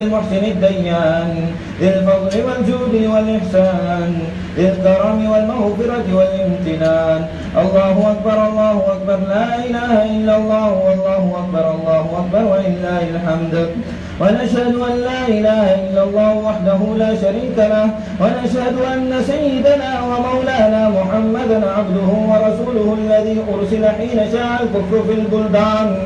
المحسن الديان ذي الفضل والجود والإحسان ذي الكرم والمغفرة والامتنان. الله أكبر الله أكبر لا إله إلا الله والله أكبر الله أكبر ولله الحمد. ونشهد أن لا إله إلا الله وحده لا شريك له ونشهد أن سيدنا ومولانا محمدا عبده ورسوله الذي أرسل حين شاع الكفر في البلدان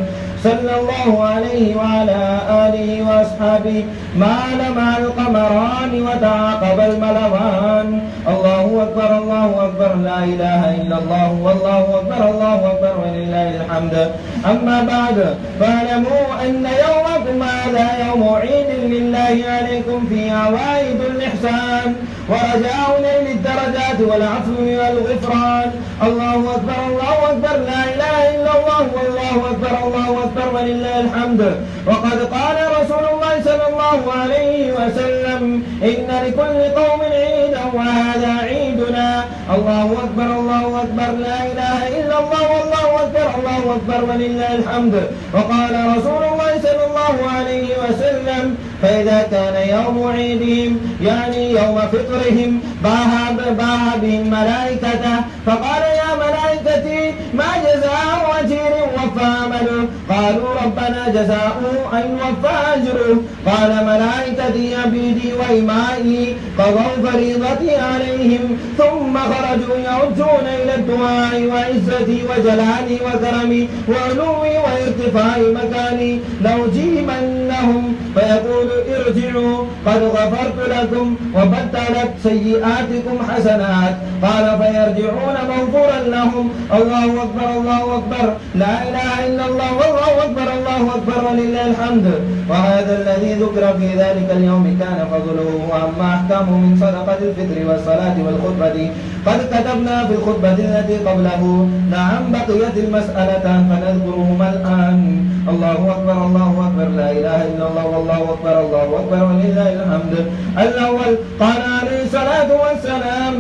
صلى الله عليه وعلى آله وأصحابه ما لمع القمران وتعاقب الملوان. الله أكبر الله أكبر لا إله إلا الله والله أكبر الله أكبر ولله الحمد. أما بعد فاعلموا أن يومكم هذا يوم عيد لله عليكم فيه عوائد الإحسان ورجاء نيل الدرجات والعفو والغفران. الله أكبر الله أكبر لا إله إلا الله والله أكبر الله أكبر ولله الحمد. وقد قال رسول الله صلى الله عليه وسلم إن لكل قوم عيدا وهذا عيدنا. الله أكبر الله أكبر لا إله إلا الله والله أكبر الله أكبر ولله الحمد. وقال رسول الله صلى الله عليه وسلم فإذا كان يوم عيدهم يعني يوم فطرهم باها بهم ملائكته فقال يا ملائكتي ما جزاء أجير وفى عمله؟ قالوا ربنا جزاؤه أن يوفى أجره. قال ملائكتي عبيدي وإمائي قضوا فريضتي عليهم ثم خرجوا يرجون إلى الدعاء وعزتي وجلالي وكرمي وعلوي وارتفاع مكاني لأجيبنهم فيقول ارجعوا قد غفرت لكم وبدلت سيئاتكم حسنات. قال فيرجعون مغفورا لهم. الله أكبر الله أكبر لا إله إلا الله والله أكبر الله أكبر ولله الحمد. وهذا الذي ذكر في ذلك اليوم كان فضله. وأما أحكامه من صدقة الفطر والصلاة والخطبة قد كتبنا في الخطبة التي قبله. نعم بقيت المسألتان فنذكرهما الآن. الله أكبر الله أكبر لا إله إلا الله والله أكبر الله أكبر ولله الحمد. الأول قال عليه الصلاة والسلام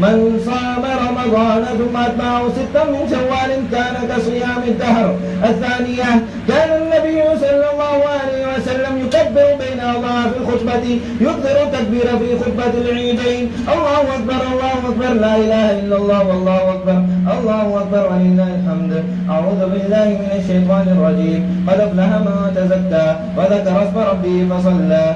من صام رمضان ثم أتبعه 6 من شوال كان كصيام الدهر. الثانية كان النبي صلى الله عليه وسلم يكبر بين أضعاف الخطبة يكثر التكبير في خطبة العيدين. الله أكبر الله أكبر لا إله إلا الله والله أكبر الله أكبر ولله الحمد. أعوذ بالله من الشيطان الرجيم. قد أفلح من تزكى وذكر اسم ربه فصلى.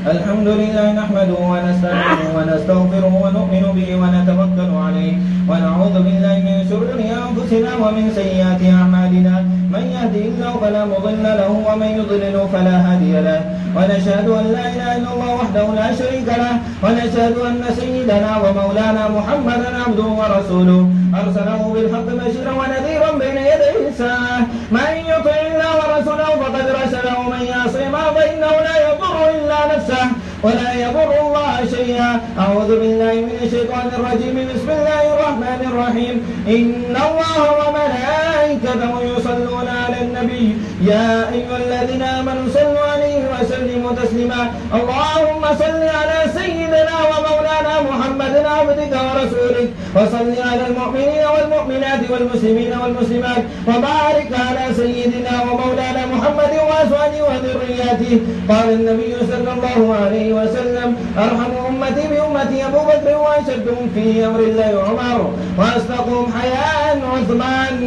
الحمد لله نحمده ونستعينه ونستغفره ونؤمن به ونتوكل عليه ونعوذ بالله من شرور أنفسنا ومن سيئات أعمالنا. من يهده الله فلا مضل له ومن يضلل فلا هادي له. ونشهد أن لا إله إلا الله وحده لا شريك له ونشهد أن سيدنا ومولانا محمدا عبده ورسوله أرسله بالحق بشيرا ونذيرا بين يدي الساعة. من يطع الله ورسوله فقد رشد ومن يعصهما فإنه لا يضر إلا نفسه ولا يضر الله شيئا. أعوذ بالله من الشيطان الرجيم. بسم الله الرحمن الرحيم. إن الله وملائكته يصلون على النبي يا أيها الذين آمنوا صلوا عليه وسلموا تسليما. اللهم صل على سيدنا ومولانا محمد عبدك ورسولك وصل على المؤمنين والمؤمنات والمسلمين والمسلمات وبارك على سيدنا ومولانا محمد وأزواجه وذرياته. قال النبي صلى الله عليه وسلم أرحم أمتي بأمتي أبو بكر وأشدهم في أمر الله عمر وأصدقهم حياء عثمان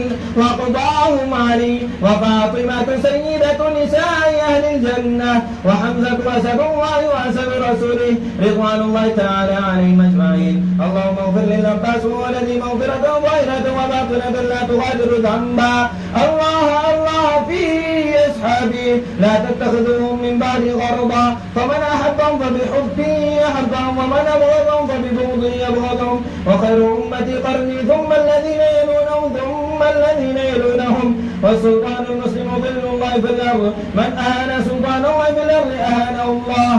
وقضاهم علي وفاطمة سيدة نساء أهل الجنة وحمزة أسد الله وأسد رسوله رضوان الله تعالى عليهم أجمعين. اللهم اغفر للعباس وولدي مغفرة ظاهرة وباطنة لا تغادر ذنبا. الله في أصحابي لا تتخذوهم من بعد غرضا. فمن أحبهم فبحبي أحبهم ومن أبغضهم فببغضي أبغضهم. وخير أمتي قرني ثم الذين يلونهم ثم الذين يلونهم. والسلطان المسلم ظل الله في الأرض من أهان سلطان الله في الأرض أهانه الله.